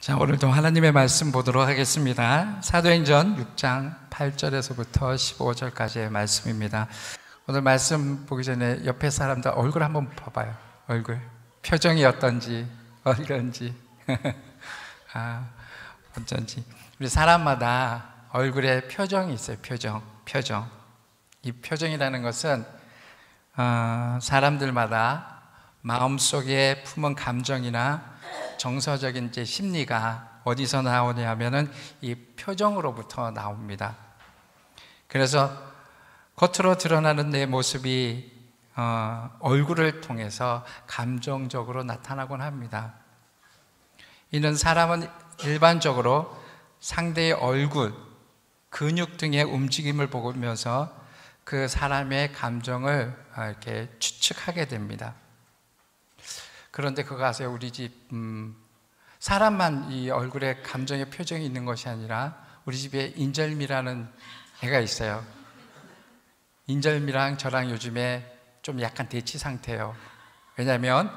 자, 오늘도 하나님의 말씀 보도록 하겠습니다. 사도행전 6장 8절에서부터 15절까지의 말씀입니다. 오늘 말씀 보기 전에 옆에 사람들 얼굴 한번 봐봐요. 얼굴 표정이 어떤지 어쩐지 우리 사람마다 얼굴에 표정이 있어요. 표정. 이 표정이라는 것은 사람들마다 마음속에 품은 감정이나 정서적인 심리가 어디서 나오냐 하면은 이 표정으로부터 나옵니다. 그래서 겉으로 드러나는 내 모습이 얼굴을 통해서 감정적으로 나타나곤 합니다. 이는 사람은 일반적으로 상대의 얼굴, 근육 등의 움직임을 보면서 그 사람의 감정을 이렇게 추측하게 됩니다. 그런데 그거 아세요? 우리 집 사람만 이 얼굴에 감정의 표정이 있는 것이 아니라 우리 집에 인절미라는 애가 있어요. 인절미랑 저랑 요즘에 좀 약간 대치 상태예요. 왜냐하면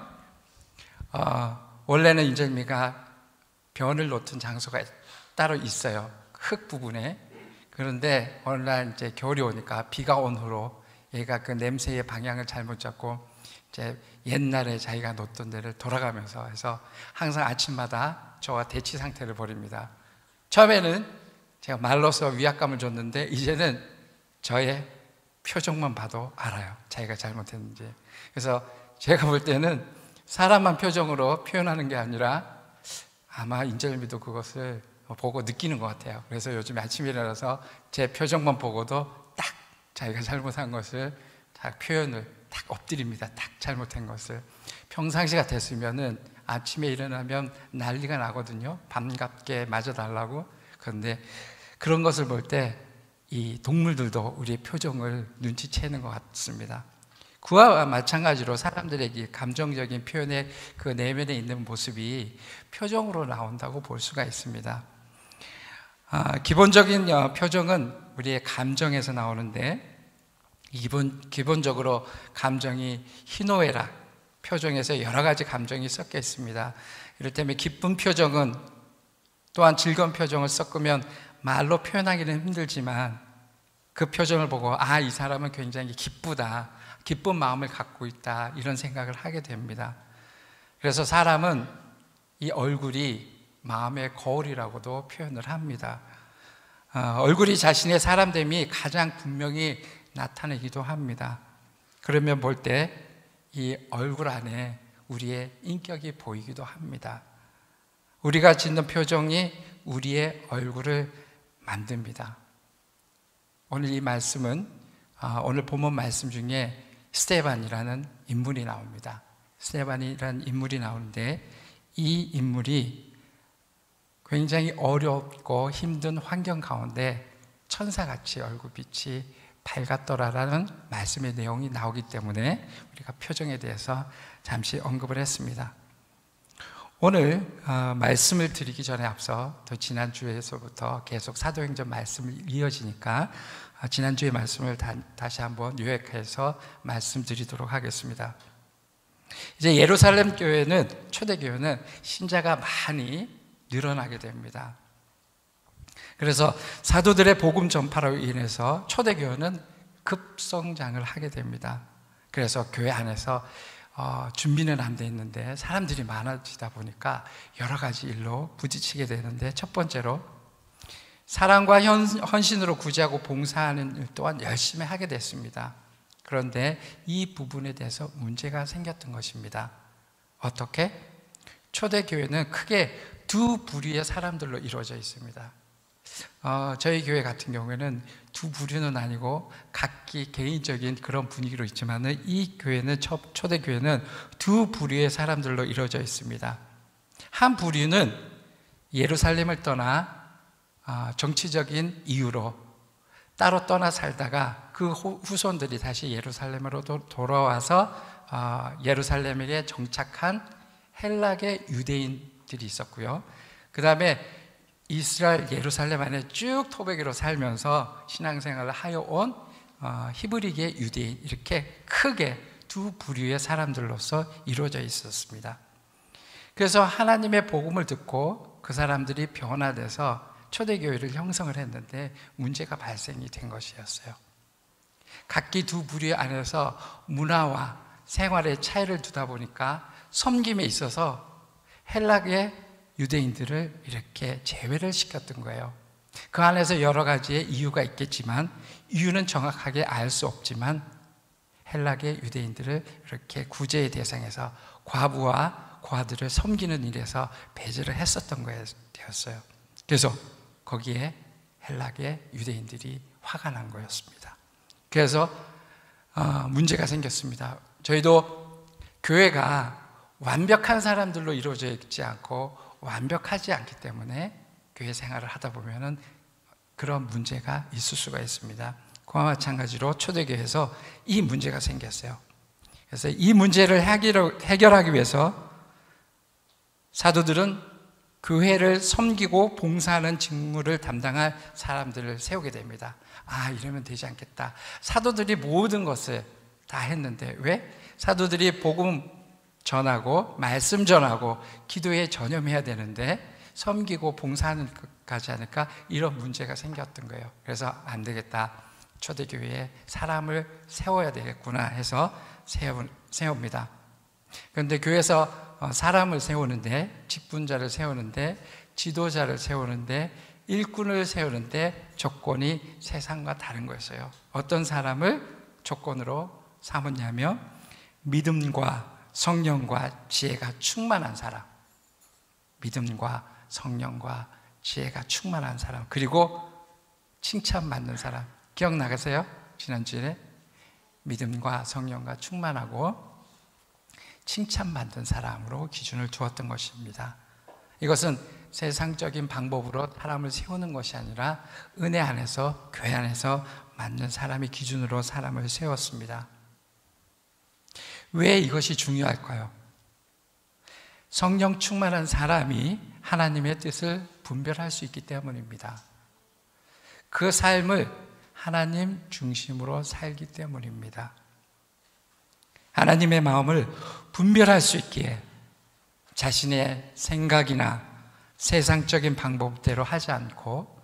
원래는 인절미가 변을 놓던 장소가 따로 있어요. 흙 부분에. 그런데 어느 날 이제 겨울이 오니까 비가 온 후로 얘가 그 냄새의 방향을 잘못 잡고 이제 옛날에 자기가 놓던 데를 돌아가면서 해서 항상 아침마다 저와 대치 상태를 벌입니다. 처음에는 제가 말로써 위압감을 줬는데 이제는 저의 표정만 봐도 알아요. 자기가 잘못했는지. 그래서 제가 볼 때는 사람만 표정으로 표현하는 게 아니라 아마 인절미도 그것을 보고 느끼는 것 같아요. 그래서 요즘 아침에 일어나서 제 표정만 보고도 딱 자기가 잘못한 것을 딱 표현을 딱 엎드립니다. 딱 잘못한 것을. 평상시 같았으면은 아침에 일어나면 난리가 나거든요. 반갑게 맞아달라고. 그런데 그런 것을 볼 때 이 동물들도 우리의 표정을 눈치채는 것 같습니다. 그와 마찬가지로 사람들에게 감정적인 표현의 그 내면에 있는 모습이 표정으로 나온다고 볼 수가 있습니다. 기본적인 표정은 우리의 감정에서 나오는데 기본적으로 감정이 희노애락, 표정에서 여러 가지 감정이 섞여 있습니다. 이를테면 기쁜 표정은 또한 즐거운 표정을 섞으면 말로 표현하기는 힘들지만 그 표정을 보고 이 사람은 굉장히 기쁘다, 기쁜 마음을 갖고 있다, 이런 생각을 하게 됩니다. 그래서 사람은 이 얼굴이 마음의 거울이라고도 표현을 합니다. 얼굴이 자신의 사람됨이 가장 분명히 나타내기도 합니다. 그러면 볼 때 이 얼굴 안에 우리의 인격이 보이기도 합니다. 우리가 짓는 표정이 우리의 얼굴을 만듭니다. 오늘 이 말씀은 오늘 본문 말씀 중에 스데반이라는 인물이 나옵니다. 스데반이라는 인물이 나오는데 이 인물이 굉장히 어렵고 힘든 환경 가운데 천사같이 얼굴빛이 밝았더라라는 말씀의 내용이 나오기 때문에 우리가 표정에 대해서 잠시 언급을 했습니다. 오늘 말씀을 드리기 전에 앞서 또 지난주에서부터 계속 사도행전 말씀을 이어지니까 지난주의 말씀을 다시 한번 요약해서 말씀드리도록 하겠습니다. 이제 예루살렘 교회는, 초대교회는 신자가 많이 늘어나게 됩니다. 그래서 사도들의 복음 전파로 인해서 초대교회는 급성장을 하게 됩니다. 그래서 교회 안에서 준비는 안 돼 있는데 사람들이 많아지다 보니까 여러 가지 일로 부딪히게 되는데, 첫 번째로 사랑과 헌신으로 구제하고 봉사하는 일 또한 열심히 하게 됐습니다. 그런데 이 부분에 대해서 문제가 생겼던 것입니다. 어떻게? 초대교회는 크게 두 부류의 사람들로 이루어져 있습니다. 저희 교회 같은 경우에는 두 부류는 아니고 각기 개인적인 그런 분위기로 있지만은 이 교회는, 초대교회는 두 부류의 사람들로 이루어져 있습니다. 한 부류는 예루살렘을 떠나 정치적인 이유로 따로 떠나 살다가 그 후손들이 다시 예루살렘으로 돌아와서 예루살렘에 정착한 헬라계 유대인들이 있었고요. 그 다음에 이스라엘 예루살렘 안에 쭉 토백이로 살면서 신앙생활을 하여온 히브리계 유대인, 이렇게 크게 두 부류의 사람들로서 이루어져 있었습니다. 그래서 하나님의 복음을 듣고 그 사람들이 변화돼서 초대교회를 형성을 했는데 문제가 발생이 된 것이었어요. 각기 두 부류 안에서 문화와 생활의 차이를 두다 보니까 섬김에 있어서 헬라계 유대인들을 이렇게 제외를 시켰던 거예요. 그 안에서 여러 가지의 이유가 있겠지만, 이유는 정확하게 알 수 없지만 헬라계 유대인들을 이렇게 구제의 대상에서 과부와 과들을 섬기는 일에서 배제를 했었던 거였어요. 그래서 거기에 헬라계 유대인들이 화가 난 거였습니다. 그래서 문제가 생겼습니다. 저희도 교회가 완벽한 사람들로 이루어져 있지 않고 완벽하지 않기 때문에 교회 생활을 하다 보면은 그런 문제가 있을 수가 있습니다. 그와 마찬가지로 초대교회에서 이 문제가 생겼어요. 그래서 이 문제를 해결하기 위해서 사도들은 교회를 섬기고 봉사하는 직무를 담당할 사람들을 세우게 됩니다. 이러면 되지 않겠다. 사도들이 모든 것을 다 했는데 왜? 사도들이 복음 전하고 말씀 전하고 기도에 전념해야 되는데 섬기고 봉사하는 것까지 하니까 이런 문제가 생겼던 거예요. 그래서 안 되겠다. 초대교회에 사람을 세워야 되겠구나 해서 세웁니다. 그런데 교회에서 사람을 세우는데, 직분자를 세우는데, 지도자를 세우는데, 일꾼을 세우는데 조건이 세상과 다른 거였어요. 어떤 사람을 조건으로 삼았냐면 믿음과 성령과 지혜가 충만한 사람, 믿음과 성령과 지혜가 충만한 사람, 그리고 칭찬받는 사람. 기억나가세요? 지난주에 믿음과 성령과 충만하고 칭찬받는 사람으로 기준을 두었던 것입니다. 이것은 세상적인 방법으로 사람을 세우는 것이 아니라 은혜 안에서, 교회 안에서 맞는 사람이 기준으로 사람을 세웠습니다. 왜 이것이 중요할까요? 성령 충만한 사람이 하나님의 뜻을 분별할 수 있기 때문입니다. 그 삶을 하나님 중심으로 살기 때문입니다. 하나님의 마음을 분별할 수 있기에 자신의 생각이나 세상적인 방법대로 하지 않고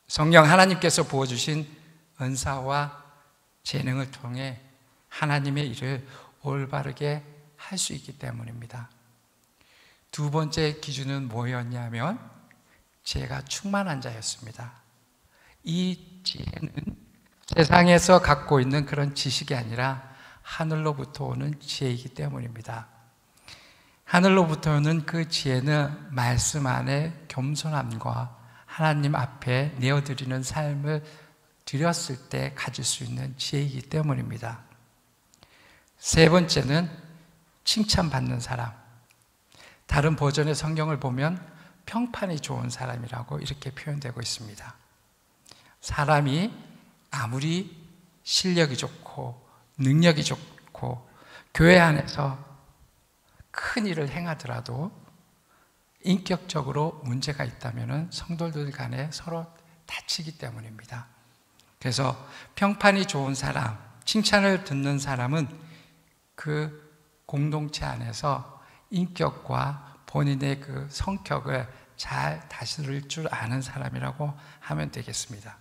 성령 하나님께서 부어주신 은사와 재능을 통해 하나님의 일을 올바르게 할 수 있기 때문입니다. 두 번째 기준은 뭐였냐면 지혜가 충만한 자였습니다. 이 지혜는 세상에서 갖고 있는 그런 지식이 아니라 하늘로부터 오는 지혜이기 때문입니다. 하늘로부터 오는 그 지혜는 말씀 안에 겸손함과 하나님 앞에 내어드리는 삶을 드렸을 때 가질 수 있는 지혜이기 때문입니다. 세 번째는 칭찬받는 사람. 다른 버전의 성경을 보면 평판이 좋은 사람이라고 이렇게 표현되고 있습니다. 사람이 아무리 실력이 좋고 능력이 좋고 교회 안에서 큰 일을 행하더라도 인격적으로 문제가 있다면 성도들 간에 서로 다치기 때문입니다. 그래서 평판이 좋은 사람, 칭찬을 듣는 사람은 그 공동체 안에서 인격과 본인의 그 성격을 잘 다스릴 줄 아는 사람이라고 하면 되겠습니다.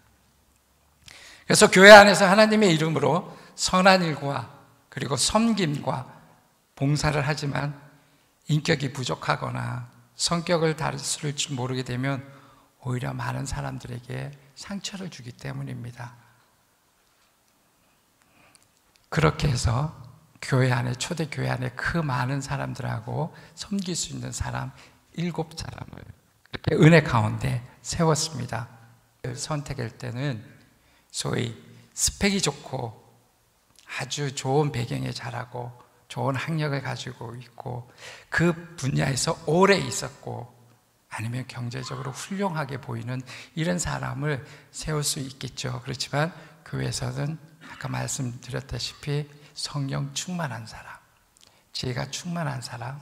그래서 교회 안에서 하나님의 이름으로 선한 일과 그리고 섬김과 봉사를 하지만 인격이 부족하거나 성격을 다스릴 줄 모르게 되면 오히려 많은 사람들에게 상처를 주기 때문입니다. 그렇게 해서 교회 안에, 초대교회 안에 그 많은 사람들하고 섬길 수 있는 사람 7사람을 그렇게 은혜 가운데 세웠습니다. 선택할 때는 소위 스펙이 좋고 아주 좋은 배경에 자라고 좋은 학력을 가지고 있고 그 분야에서 오래 있었고 아니면 경제적으로 훌륭하게 보이는 이런 사람을 세울 수 있겠죠. 그렇지만 교회에서는 아까 말씀드렸다시피 성령 충만한 사람, 지혜가 충만한 사람,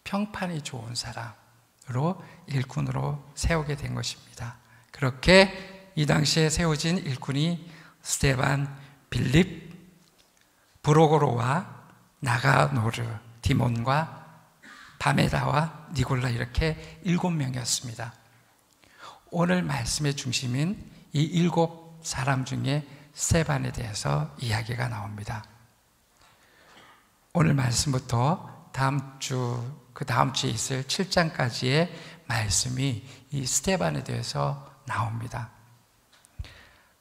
평판이 좋은 사람으로 일꾼으로 세우게 된 것입니다. 그렇게 이 당시에 세워진 일꾼이 스데반, 빌립, 브로고로와 나가노르, 디몬과 바메다와 니골라 이렇게 7명이었습니다. 오늘 말씀의 중심인 이 7사람 중에 스데반에 대해서 이야기가 나옵니다. 오늘 말씀부터 그 다음 주에 있을 7장까지의 말씀이 이 스데반에 대해서 나옵니다.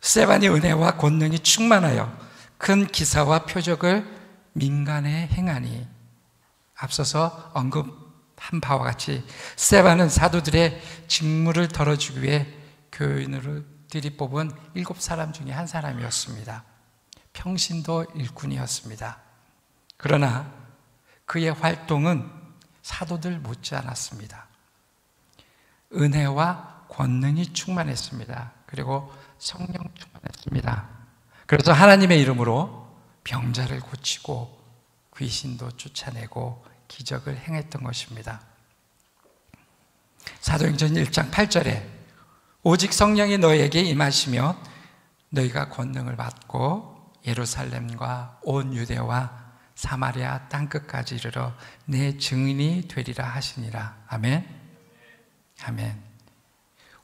스데반이 은혜와 권능이 충만하여 큰 기사와 표적을 민간에 행하니, 앞서서 언급한 바와 같이 스데반은 사도들의 직무를 덜어주기 위해 교인들이 뽑은 7사람 중에 한 사람이었습니다. 평신도 일꾼이었습니다. 그러나 그의 활동은 사도들 못지않았습니다. 은혜와 권능이 충만했습니다. 그리고 성령 충만했습니다. 그래서 하나님의 이름으로 병자를 고치고 귀신도 쫓아내고 기적을 행했던 것입니다. 사도행전 1장 8절에 오직 성령이 너에게 임하시며 너희가 권능을 받고 예루살렘과 온 유대와 사마리아 땅끝까지 이르러 내 증인이 되리라 하시니라. 아멘. 아멘.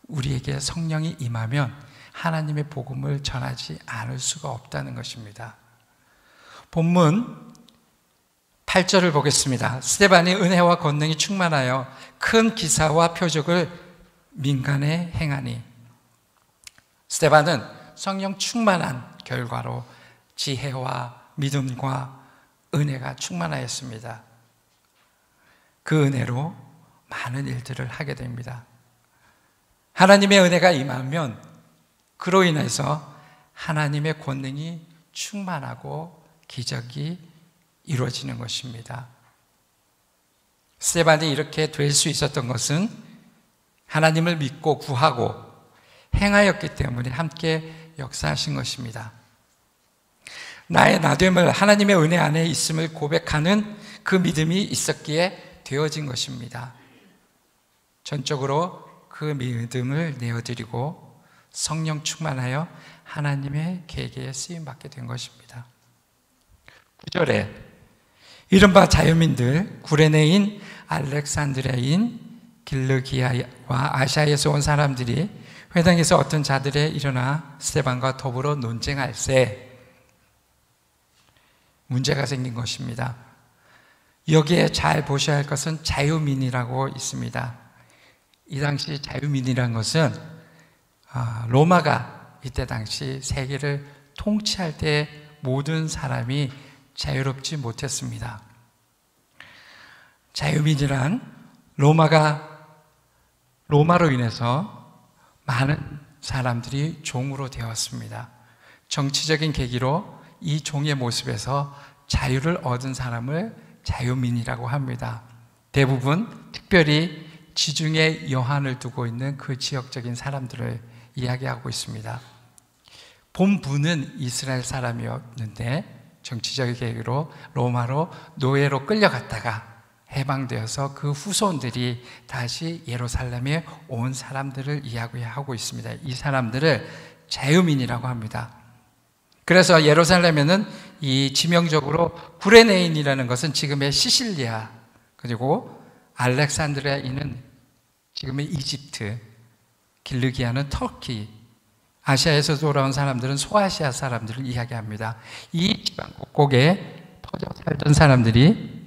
우리에게 성령이 임하면 하나님의 복음을 전하지 않을 수가 없다는 것입니다. 본문 8절을 보겠습니다. 스데반이 은혜와 권능이 충만하여 큰 기사와 표적을 민간에 행하니, 스데반은 성령 충만한 결과로 지혜와 믿음과 은혜가 충만하였습니다. 그 은혜로 많은 일들을 하게 됩니다. 하나님의 은혜가 임하면 그로 인해서 하나님의 권능이 충만하고 기적이 이루어지는 것입니다. 스데반이 이렇게 될 수 있었던 것은 하나님을 믿고 구하고 행하였기 때문에 함께 역사하신 것입니다. 나의 나됨을 하나님의 은혜 안에 있음을 고백하는 그 믿음이 있었기에 되어진 것입니다. 전적으로 그 믿음을 내어드리고 성령 충만하여 하나님의 계획에 쓰임받게 된 것입니다. 9절에 이른바 자유민들, 구레네인, 알렉산드리아인, 길르기아와 아시아에서 온 사람들이 회당에서 어떤 자들에 일어나 스데반과 더불어 논쟁할세 문제가 생긴 것입니다. 여기에 잘 보셔야 할 것은 자유민이라고 있습니다. 이 당시 자유민이라는 것은 로마가 이때 당시 세계를 통치할 때 모든 사람이 자유롭지 못했습니다. 자유민이란 로마로 인해서 많은 사람들이 종으로 되었습니다. 정치적인 계기로 이 종의 모습에서 자유를 얻은 사람을 자유민이라고 합니다. 대부분 특별히 지중해 여한을 두고 있는 그 지역적인 사람들을 이야기하고 있습니다. 본부는 이스라엘 사람이었는데 정치적인 계기로 로마로 노예로 끌려갔다가 해방되어서 그 후손들이 다시 예루살렘에 온 사람들을 이야기하고 있습니다. 이 사람들을 자유민이라고 합니다. 그래서 예루살렘에는 이 지명적으로 구레네인이라는 것은 지금의 시실리아, 그리고 알렉산드리아인은 지금의 이집트, 길르기아는 터키, 아시아에서 돌아온 사람들은 소아시아 사람들을 이야기합니다. 이 지방 곳곳에 퍼져 살던 사람들이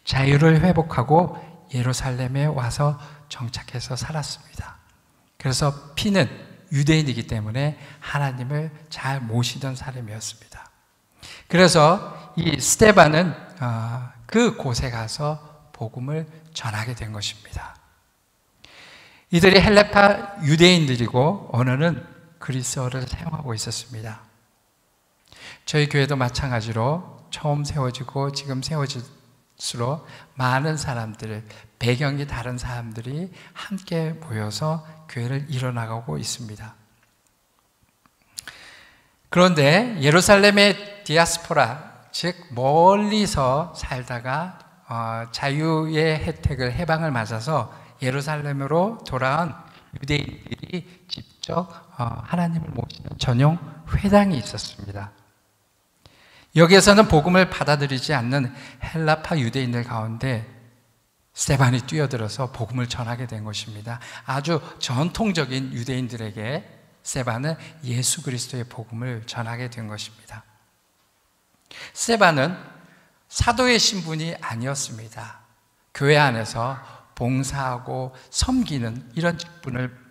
자유를 회복하고 예루살렘에 와서 정착해서 살았습니다. 그래서 피는 유대인이기 때문에 하나님을 잘 모시던 사람이었습니다. 그래서 이 스데반은 그 곳에 가서 복음을 전하게 된 것입니다. 이들이 헬레파 유대인들이고 언어는 그리스어를 사용하고 있었습니다. 저희 교회도 마찬가지로 처음 세워지고 지금 세워질수록 많은 사람들, 배경이 다른 사람들이 함께 모여서 교회를 이뤄나가고 있습니다. 그런데 예루살렘의 디아스포라, 즉 멀리서 살다가 자유의 혜택을, 해방을 맞아서 예루살렘으로 돌아온 유대인들이 직접 하나님을 모시는 전용 회당이 있었습니다. 여기에서는 복음을 받아들이지 않는 헬라파 유대인들 가운데 스데반이 뛰어들어서 복음을 전하게 된 것입니다. 아주 전통적인 유대인들에게 스데반은 예수 그리스도의 복음을 전하게 된 것입니다. 스데반은 사도의 신분이 아니었습니다. 교회 안에서 봉사하고 섬기는 이런 직분을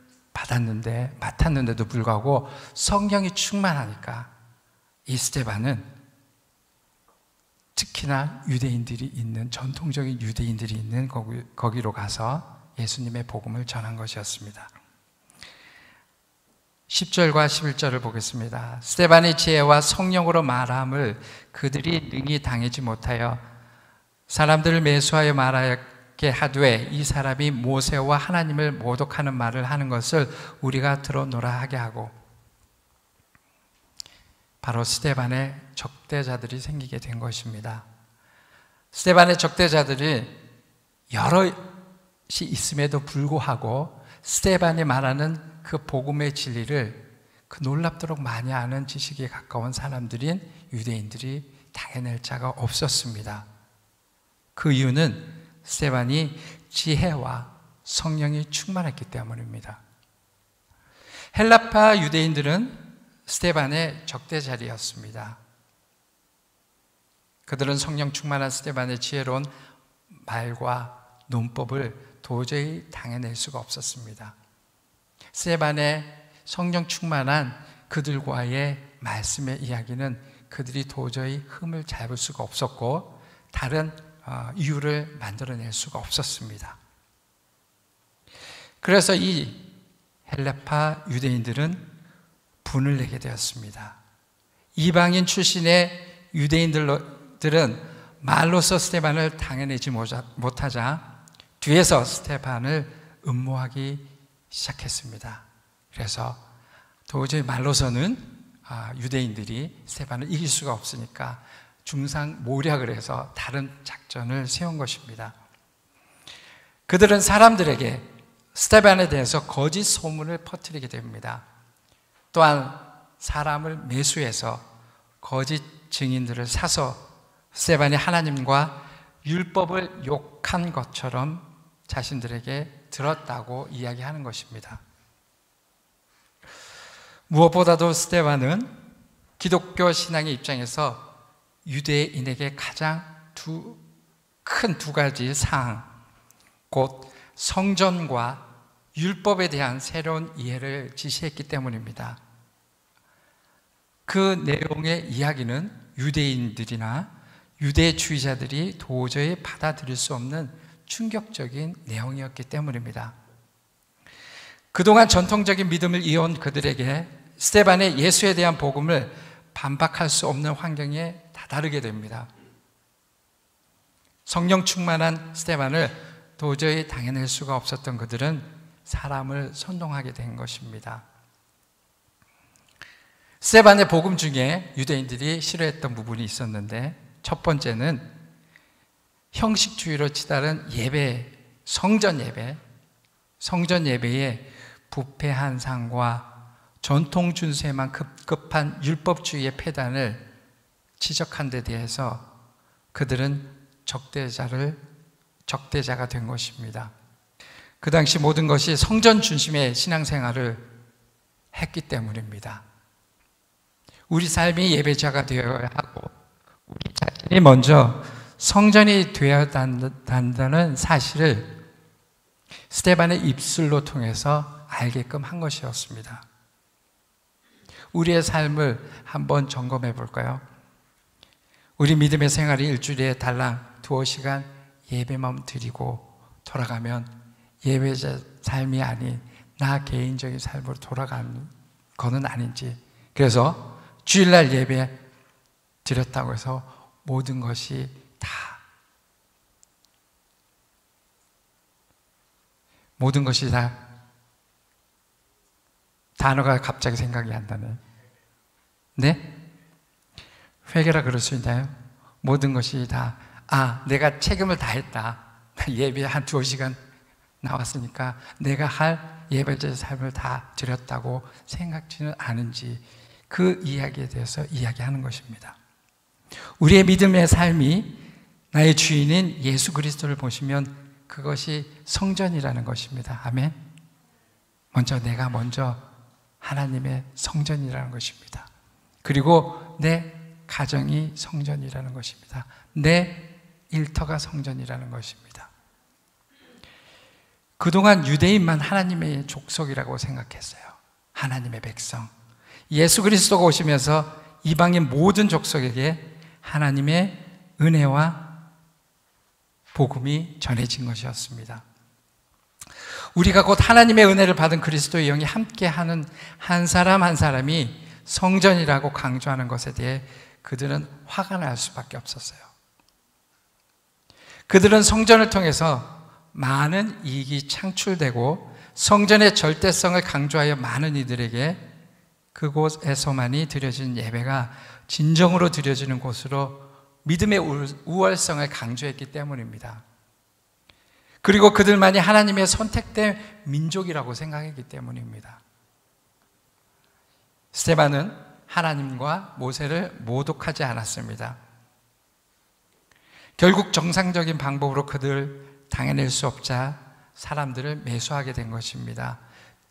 맡았는데도 불구하고 성령이 충만하니까 이 스데반은 특히나 유대인들이 있는, 전통적인 유대인들이 있는 거기로 가서 예수님의 복음을 전한 것이었습니다. 10절과 11절을 보겠습니다. 스데반의 지혜와 성령으로 말함을 그들이 능히 당하지 못하여 사람들을 매수하여 말하게 하되 이 사람이 모세와 하나님을 모독하는 말을 하는 것을 우리가 들어노라 하게 하고, 바로 스데반의 적대자들이 생기게 된 것입니다. 스데반의 적대자들이 여럿이 있음에도 불구하고 스데반이 말하는 그 복음의 진리를 그 놀랍도록 많이 아는 지식에 가까운 사람들인 유대인들이 당해낼 자가 없었습니다. 그 이유는 스데반이 지혜와 성령이 충만했기 때문입니다. 헬라파 유대인들은 스데반의 적대자리였습니다. 그들은 성령 충만한 스데반의 지혜로운 말과 논법을 도저히 당해낼 수가 없었습니다. 스데반의 성령 충만한 그들과의 말씀의 이야기는 그들이 도저히 흠을 잡을 수가 없었고 다른 이유를 만들어낼 수가 없었습니다. 그래서 이 헬라파 유대인들은 분을 내게 되었습니다. 이방인 출신의 유대인들은 말로서 스데반을 당해내지 못하자 뒤에서 스데반을 음모하기 시작했습니다. 그래서 도저히 말로서는 유대인들이 스데반을 이길 수가 없으니까 중상모략을 해서 다른 작전을 세운 것입니다. 그들은 사람들에게 스데반에 대해서 거짓 소문을 퍼뜨리게 됩니다. 또한 사람을 매수해서 거짓 증인들을 사서 스데반이 하나님과 율법을 욕한 것처럼 자신들에게 들었다고 이야기하는 것입니다. 무엇보다도 스데반은 기독교 신앙의 입장에서 유대인에게 가장 큰 두 가지 사항, 곧 성전과 율법에 대한 새로운 이해를 지시했기 때문입니다. 그 내용의 이야기는 유대인들이나 유대주의자들이 도저히 받아들일 수 없는 충격적인 내용이었기 때문입니다. 그동안 전통적인 믿음을 이어온 그들에게 스데반의 예수에 대한 복음을 반박할 수 없는 환경에 다다르게 됩니다. 성령 충만한 스데반을 도저히 당해낼 수가 없었던 그들은 사람을 선동하게 된 것입니다. 스데반의 복음 중에 유대인들이 싫어했던 부분이 있었는데, 첫 번째는 형식주의로 치달은 예배, 성전 예배의 부패 한상과 전통 준수에만 급급한 율법주의의 폐단을 지적한 데 대해서 그들은 적대자가 된 것입니다. 그 당시 모든 것이 성전 중심의 신앙생활을 했기 때문입니다. 우리 삶이 예배자가 되어야 하고 우리 자신이 먼저 성전이 되어야 한다는 사실을 스데반의 입술로 통해서 알게끔 한 것이었습니다. 우리의 삶을 한번 점검해 볼까요? 우리 믿음의 생활이 일주일에 달랑 2시간 예배만 드리고 돌아가면 예배자 삶이 아닌 나 개인적인 삶으로 돌아가는 것은 아닌지, 그래서 주일날 예배 드렸다고 해서 모든 것이 다 단어가 갑자기 생각이 안 나네. 네? 회개라 그럴 수 있나요? 모든 것이 다 내가 책임을 다했다. 예배 한 2시간 나왔으니까 내가 할 예배자의 삶을 다 드렸다고 생각지는 않은지, 그 이야기에 대해서 이야기하는 것입니다. 우리의 믿음의 삶이 나의 주인인 예수 그리스도를 보시면 그것이 성전이라는 것입니다. 아멘. 내가 먼저 하나님의 성전이라는 것입니다. 그리고 내 가정이 성전이라는 것입니다. 내 일터가 성전이라는 것입니다. 그동안 유대인만 하나님의 족속이라고 생각했어요. 하나님의 백성. 예수 그리스도가 오시면서 이방인 모든 족속에게 하나님의 은혜와 복음이 전해진 것이었습니다. 우리가 곧 하나님의 은혜를 받은 그리스도의 영이 함께하는 한 사람 한 사람이 성전이라고 강조하는 것에 대해 그들은 화가 날 수밖에 없었어요. 그들은 성전을 통해서 많은 이익이 창출되고 성전의 절대성을 강조하여 많은 이들에게 그곳에서만이 드려지는 예배가 진정으로 드려지는 곳으로 믿음의 우월성을 강조했기 때문입니다. 그리고 그들만이 하나님의 선택된 민족이라고 생각했기 때문입니다. 스데반은 하나님과 모세를 모독하지 않았습니다. 결국 정상적인 방법으로 그들을 당해낼 수 없자 사람들을 매수하게 된 것입니다.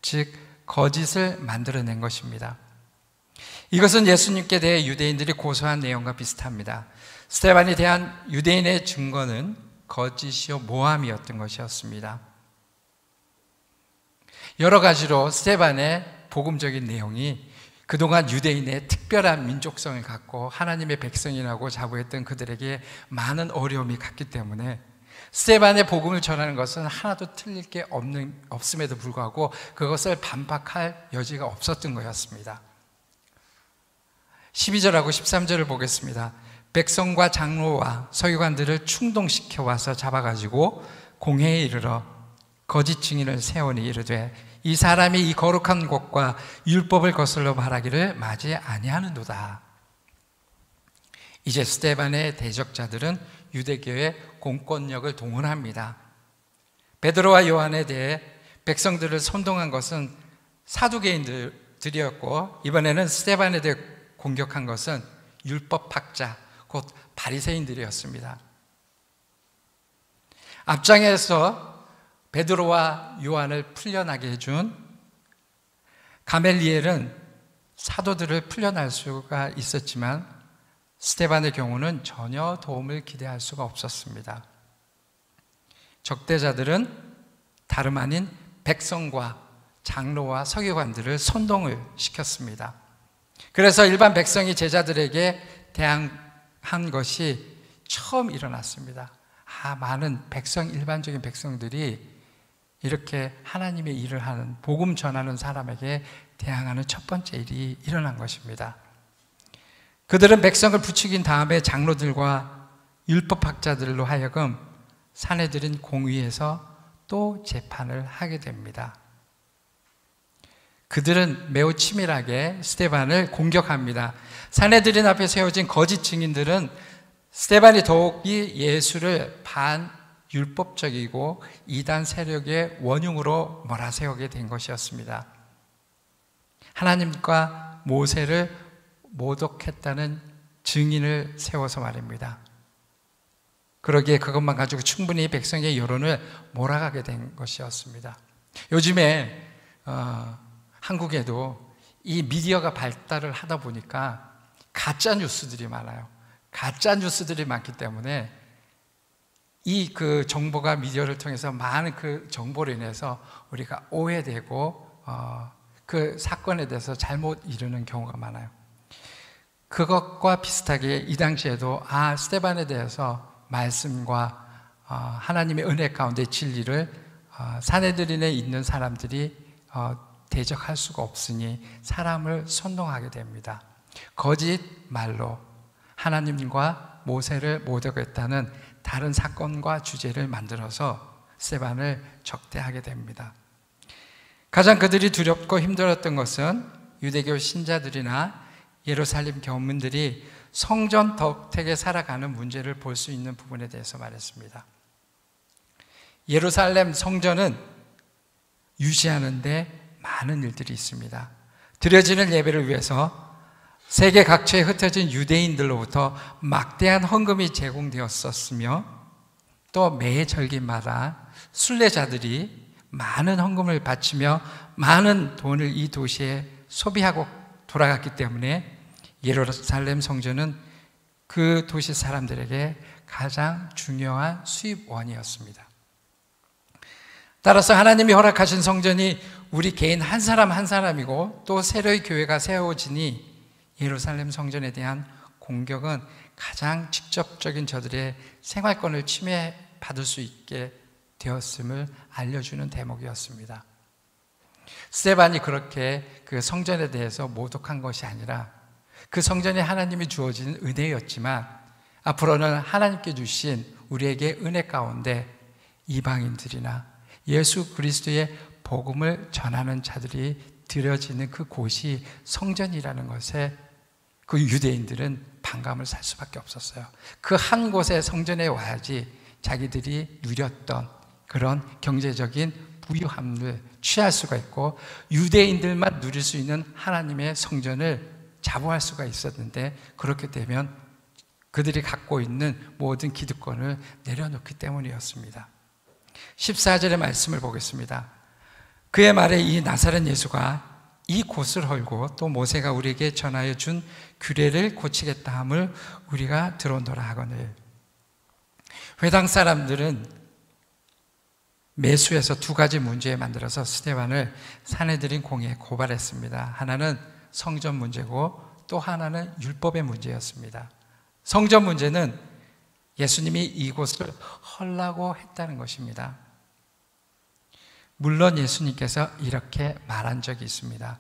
즉 거짓을 만들어낸 것입니다. 이것은 예수님께 대해 유대인들이 고소한 내용과 비슷합니다. 스데반에 대한 유대인의 증거는 거짓이요 모함이었던 것이었습니다. 여러 가지로 스데반의 복음적인 내용이 그동안 유대인의 특별한 민족성을 갖고 하나님의 백성이라고 자부했던 그들에게 많은 어려움이 갔기 때문에 스데반의 복음을 전하는 것은 하나도 틀릴 게 없음에도 불구하고 그것을 반박할 여지가 없었던 것이었습니다. 12절하고 13절을 보겠습니다. 백성과 장로와 서기관들을 충동시켜 와서 잡아가지고 공회에 이르러 거짓 증인을 세우니 이르되 이 사람이 이 거룩한 곳과 율법을 거슬러 말하기를 맞이 아니하는도다. 이제 스데반의 대적자들은 유대교의 공권력을 동원합니다. 베드로와 요한에 대해 백성들을 선동한 것은 사두개인들이었고 이번에는 스데반에 대해 공격한 것은 율법학자 곧 바리새인들이었습니다. 앞장에서 베드로와 요한을 풀려나게 해준 가멜리엘은 사도들을 풀려날 수가 있었지만 스데반의 경우는 전혀 도움을 기대할 수가 없었습니다. 적대자들은 다름 아닌 백성과 장로와 서기관들을 선동을 시켰습니다. 그래서 일반 백성이 제자들에게 대항한 것이 처음 일어났습니다. 많은 일반적인 백성들이 이렇게 하나님의 일을 하는 복음 전하는 사람에게 대항하는 첫 번째 일이 일어난 것입니다. 그들은 백성을 부추긴 다음에 장로들과 율법학자들로 하여금 사내들인 공의에서 또 재판을 하게 됩니다. 그들은 매우 치밀하게 스데반을 공격합니다. 사내들인 앞에 세워진 거짓 증인들은 스데반이 더욱이 예수를 반율법적이고 이단 세력의 원흉으로 몰아세우게 된 것이었습니다. 하나님과 모세를 모독했다는 증인을 세워서 말입니다. 그러기에 그것만 가지고 충분히 백성의 여론을 몰아가게 된 것이었습니다. 요즘에 한국에도 이 미디어가 발달을 하다 보니까 가짜 뉴스들이 많아요. 가짜 뉴스들이 많기 때문에 이 정보가 미디어를 통해서 많은 그 정보로 인해서 우리가 오해되고 그 사건에 대해서 잘못 이루는 경우가 많아요. 그것과 비슷하게 이 당시에도 스데반에 대해서 말씀과 하나님의 은혜 가운데 진리를 사내들인에 있는 사람들이 대적할 수가 없으니 사람을 선동하게 됩니다. 거짓 말로 하나님과 모세를 모독했다는 다른 사건과 주제를 만들어서 스데반을 적대하게 됩니다. 가장 그들이 두렵고 힘들었던 것은 유대교 신자들이나 예루살렘 교민들이 성전 덕택에 살아가는 문제를 볼 수 있는 부분에 대해서 말했습니다. 예루살렘 성전은 유지하는데 많은 일들이 있습니다. 드려지는 예배를 위해서 세계 각처에 흩어진 유대인들로부터 막대한 헌금이 제공되었었으며 또 매 절기마다 순례자들이 많은 헌금을 바치며 많은 돈을 이 도시에 소비하고 돌아갔기 때문에 예루살렘 성전은 그 도시 사람들에게 가장 중요한 수입원이었습니다. 따라서 하나님이 허락하신 성전이 우리 개인 한 사람 한 사람이고 또 새로이 교회가 세워지니 예루살렘 성전에 대한 공격은 가장 직접적인 저들의 생활권을 침해받을 수 있게 되었음을 알려주는 대목이었습니다. 스데반이 그렇게 그 성전에 대해서 모독한 것이 아니라 그 성전이 하나님이 주어진 은혜였지만 앞으로는 하나님께 주신 우리에게 은혜 가운데 이방인들이나 예수 그리스도의 복음을 전하는 자들이 드려지는 그 곳이 성전이라는 것에 그 유대인들은 반감을 살 수밖에 없었어요. 그 한 곳의 성전에 와야지 자기들이 누렸던 그런 경제적인 부유함을 취할 수가 있고 유대인들만 누릴 수 있는 하나님의 성전을 자부할 수가 있었는데 그렇게 되면 그들이 갖고 있는 모든 기득권을 내려놓기 때문이었습니다. 14절의 말씀을 보겠습니다. 그의 말에 이 나사렛 예수가 이 곳을 헐고 또 모세가 우리에게 전하여 준 규례를 고치겠다 함을 우리가 들어오노라 하거늘. 회당 사람들은 매수해서 두 가지 문제에 만들어서 스데반을 산헤드린 공회에 고발했습니다. 하나는 성전 문제고 또 하나는 율법의 문제였습니다. 성전 문제는 예수님이 이곳을 헐라고 했다는 것입니다. 물론 예수님께서 이렇게 말한 적이 있습니다.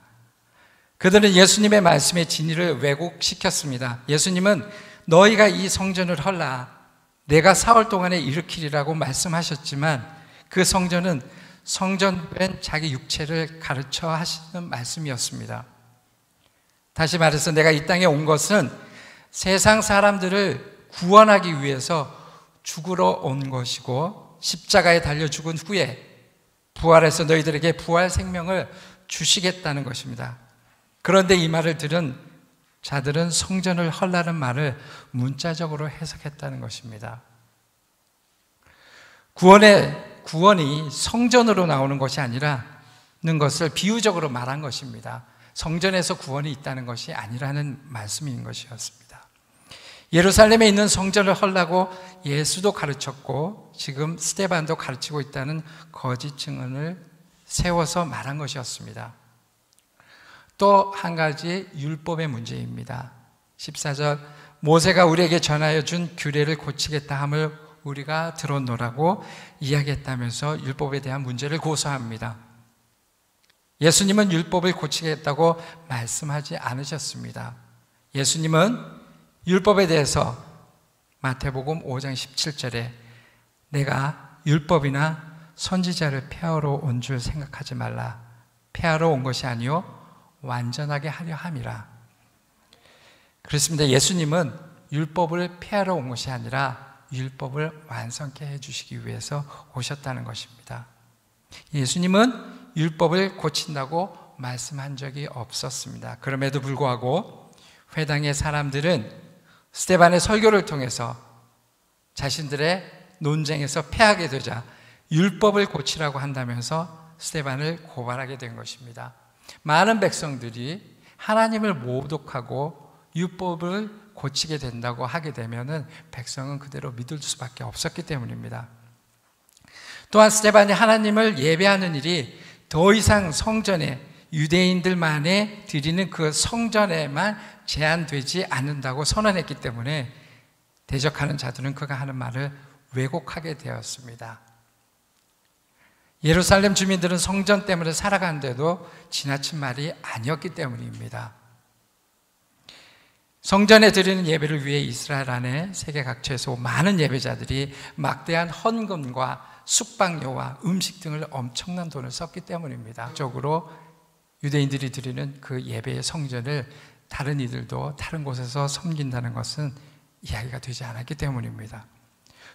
그들은 예수님의 말씀의 진리를 왜곡시켰습니다. 예수님은 너희가 이 성전을 헐라 내가 사흘 동안에 일으키리라고 말씀하셨지만 그 성전은 성전된 자기 육체를 가르쳐 하시는 말씀이었습니다. 다시 말해서 내가 이 땅에 온 것은 세상 사람들을 구원하기 위해서 죽으러 온 것이고 십자가에 달려 죽은 후에 부활해서 너희들에게 부활 생명을 주시겠다는 것입니다. 그런데 이 말을 들은 자들은 성전을 헐라는 말을 문자적으로 해석했다는 것입니다. 구원이 성전으로 나오는 것이 아니라는 것을 비유적으로 말한 것입니다. 성전에서 구원이 있다는 것이 아니라는 말씀인 것이었습니다. 예루살렘에 있는 성전을 헐라고 예수도 가르쳤고 지금 스데반도 가르치고 있다는 거짓 증언을 세워서 말한 것이었습니다. 또 한 가지 율법의 문제입니다. 14절 모세가 우리에게 전하여 준 규례를 고치겠다 함을 우리가 들었노라고 이야기했다면서 율법에 대한 문제를 고소합니다. 예수님은 율법을 고치겠다고 말씀하지 않으셨습니다. 예수님은 율법에 대해서 마태복음 5장 17절에 내가 율법이나 선지자를 폐하러 온 줄 생각하지 말라. 폐하러 온 것이 아니요 완전하게 하려 함이라. 그렇습니다. 예수님은 율법을 폐하러 온 것이 아니라 율법을 완성케 해주시기 위해서 오셨다는 것입니다. 예수님은 율법을 고친다고 말씀한 적이 없었습니다. 그럼에도 불구하고 회당의 사람들은 스데반의 설교를 통해서 자신들의 논쟁에서 패하게 되자 율법을 고치라고 한다면서 스데반을 고발하게 된 것입니다. 많은 백성들이 하나님을 모독하고 율법을 고치게 된다고 하게 되면은 백성은 그대로 믿을 수밖에 없었기 때문입니다. 또한 스데반이 하나님을 예배하는 일이 더 이상 성전에 유대인들만에 드리는 그 성전에만 제한되지 않는다고 선언했기 때문에 대적하는 자들은 그가 하는 말을 왜곡하게 되었습니다. 예루살렘 주민들은 성전 때문에 살아가는데도 지나친 말이 아니었기 때문입니다. 성전에 드리는 예배를 위해 이스라엘 안에 세계 각처에서 많은 예배자들이 막대한 헌금과 숙박료와 음식 등을 엄청난 돈을 썼기 때문입니다. 적으로 유대인들이 드리는 그 예배의 성전을 다른 이들도 다른 곳에서 섬긴다는 것은 이야기가 되지 않았기 때문입니다.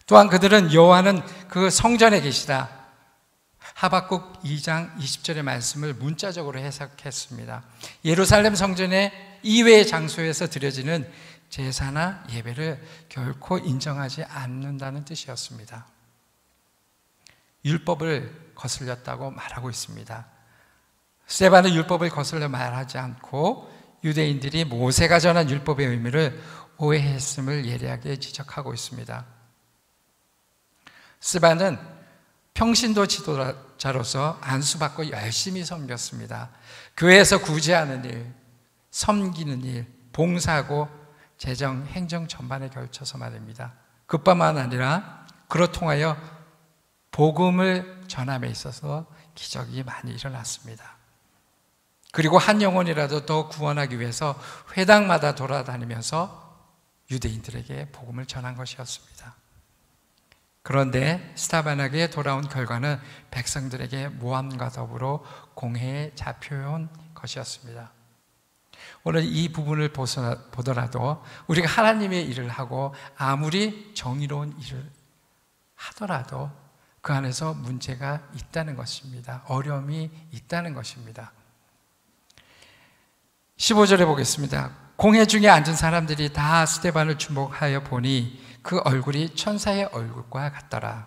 또한 그들은 여호와는 그 성전에 계시다. 하박국 2장 20절의 말씀을 문자적으로 해석했습니다. 예루살렘 성전의 이외의 장소에서 드려지는 제사나 예배를 결코 인정하지 않는다는 뜻이었습니다. 율법을 거슬렸다고 말하고 있습니다. 스데반은 율법을 거슬려 말하지 않고 유대인들이 모세가 전한 율법의 의미를 오해했음을 예리하게 지적하고 있습니다. 스데반은 평신도 지도자로서 안수받고 열심히 섬겼습니다. 교회에서 구제하는 일, 섬기는 일, 봉사하고 재정, 행정 전반에 걸쳐서 말입니다. 그뿐만 아니라 그로 통하여 복음을 전함에 있어서 기적이 많이 일어났습니다. 그리고 한 영혼이라도 더 구원하기 위해서 회당마다 돌아다니면서 유대인들에게 복음을 전한 것이었습니다. 그런데 스데반에게 돌아온 결과는 백성들에게 모함과 더불어 공회에 잡혀온 것이었습니다. 오늘 이 부분을 보더라도 우리가 하나님의 일을 하고 아무리 정의로운 일을 하더라도 그 안에서 문제가 있다는 것입니다. 어려움이 있다는 것입니다. 15절에 보겠습니다. 공회 중에 앉은 사람들이 다 스데반을 주목하여 보니 그 얼굴이 천사의 얼굴과 같더라.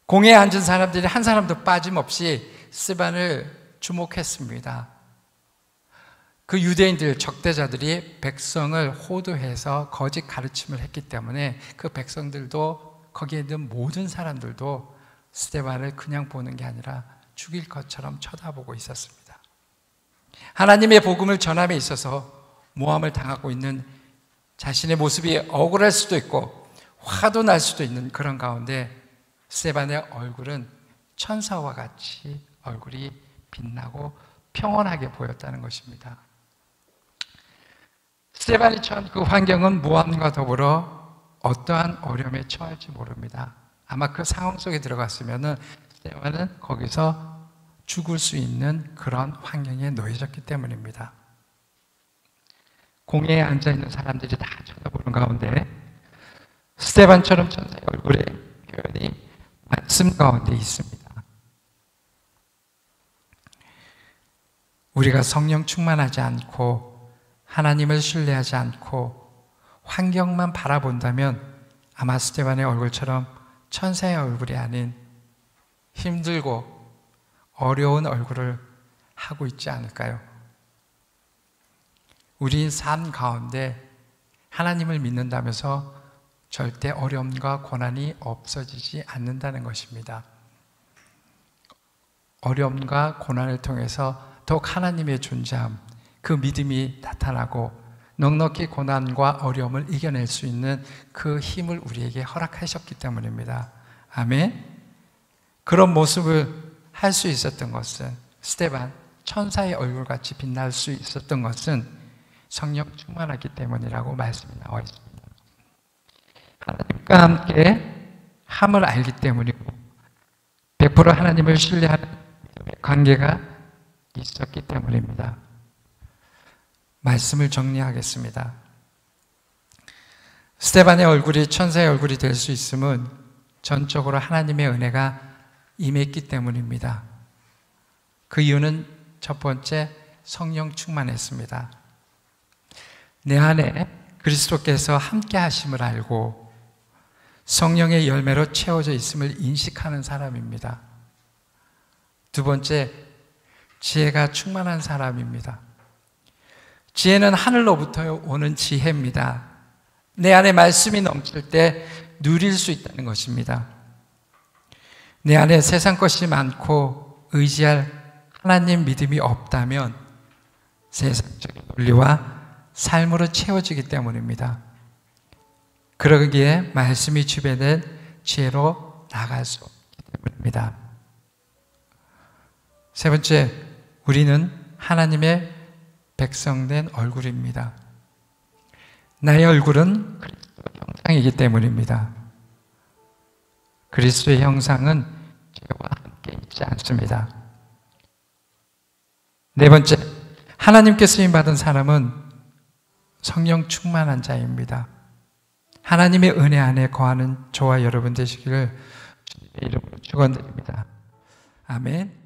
공회에 앉은 사람들이 한 사람도 빠짐없이 스데반을 주목했습니다. 그 유대인들, 적대자들이 백성을 호도해서 거짓 가르침을 했기 때문에 그 백성들도 거기에 있는 모든 사람들도 스데반을 그냥 보는 게 아니라 죽일 것처럼 쳐다보고 있었습니다. 하나님의 복음을 전함에 있어서 모함을 당하고 있는 자신의 모습이 억울할 수도 있고 화도 날 수도 있는 그런 가운데 스데반의 얼굴은 천사와 같이 얼굴이 빛나고 평온하게 보였다는 것입니다. 스데반이 처한 그 환경은 모함과 더불어 어떠한 어려움에 처할지 모릅니다. 아마 그 상황 속에 들어갔으면 스데반은 거기서 죽을 수 있는 그런 환경에 놓여졌기 때문입니다. 공회에 앉아있는 사람들이 다 쳐다보는 가운데 스데반처럼 천사의 얼굴에 표현이 말씀 가운데 있습니다. 우리가 성령 충만하지 않고 하나님을 신뢰하지 않고 환경만 바라본다면 아마 스데반의 얼굴처럼 천사의 얼굴이 아닌 힘들고 어려운 얼굴을 하고 있지 않을까요? 우리 삶 가운데 하나님을 믿는다면서 절대 어려움과 고난이 없어지지 않는다는 것입니다. 어려움과 고난을 통해서 더욱 하나님의 존재함, 그 믿음이 나타나고 넉넉히 고난과 어려움을 이겨낼 수 있는 그 힘을 우리에게 허락하셨기 때문입니다. 아멘. 그런 모습을 할 수 있었던 것은 스데반, 천사의 얼굴같이 빛날 수 있었던 것은 성령 충만하기 때문이라고 말씀이 나와 있습니다. 하나님과 함께 함을 알기 때문이고 100% 하나님을 신뢰하는 관계가 있었기 때문입니다. 말씀을 정리하겠습니다. 스데반의 얼굴이 천사의 얼굴이 될 수 있음은 전적으로 하나님의 은혜가 임했기 때문입니다. 그 이유는 첫 번째, 성령 충만했습니다. 내 안에 그리스도께서 함께 하심을 알고 성령의 열매로 채워져 있음을 인식하는 사람입니다. 두 번째, 지혜가 충만한 사람입니다. 지혜는 하늘로부터 오는 지혜입니다. 내 안에 말씀이 넘칠 때 누릴 수 있다는 것입니다. 내 안에 세상 것이 많고 의지할 하나님 믿음이 없다면 세상적인 논리와 삶으로 채워지기 때문입니다. 그러기에 말씀이 주변에 지혜로 나갈 수 없기 때문입니다. 세 번째, 우리는 하나님의 백성된 얼굴입니다. 나의 얼굴은 그리스도의 형상이기 때문입니다. 그리스도의 형상은 죄와 함께 있지 않습니다. 네 번째, 하나님께 쓰임받은 사람은 성령 충만한 자입니다. 하나님의 은혜 안에 거하는 저와 여러분 되시기를 주님의 이름으로 축원드립니다. 아멘.